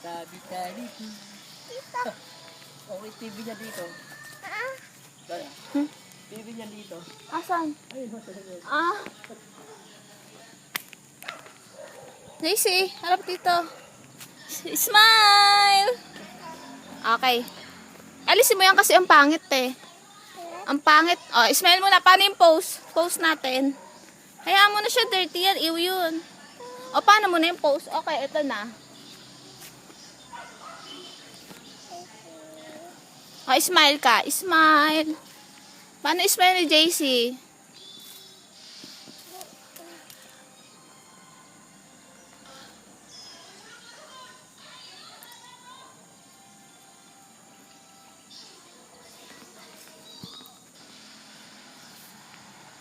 Tabi-tabi. Tita. Okay, TV niya dito. Ah. Dala. TV niya dito. Asan? Ayun, nasa likod. Ah. Daisy, harap dito. Smile! Okay. Alisin mo yan kasi ang pangit eh. Ang pangit. Oh, smile muna. Paano yung pose? Pose natin. Hayaan mo na siya, dirty yan. Iw yun. O, paano mo na yung pose? Okay, ito na. O, smile ka. Smile. Paano smile ni JC?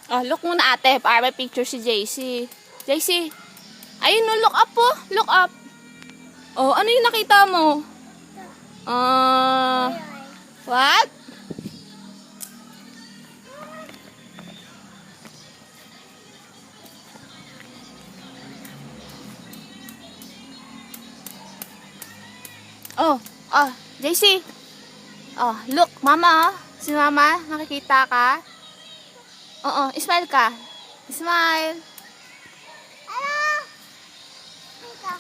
Oh, look muna ate. Para may picture si JC. JC. Ayun no, look up po. Look up. Oh, ano yung nakita mo? What? Oh, JC. Oh, look, mama. Si mama, nakikita ka? Oo, smile ka. Smile. Hello. Tita.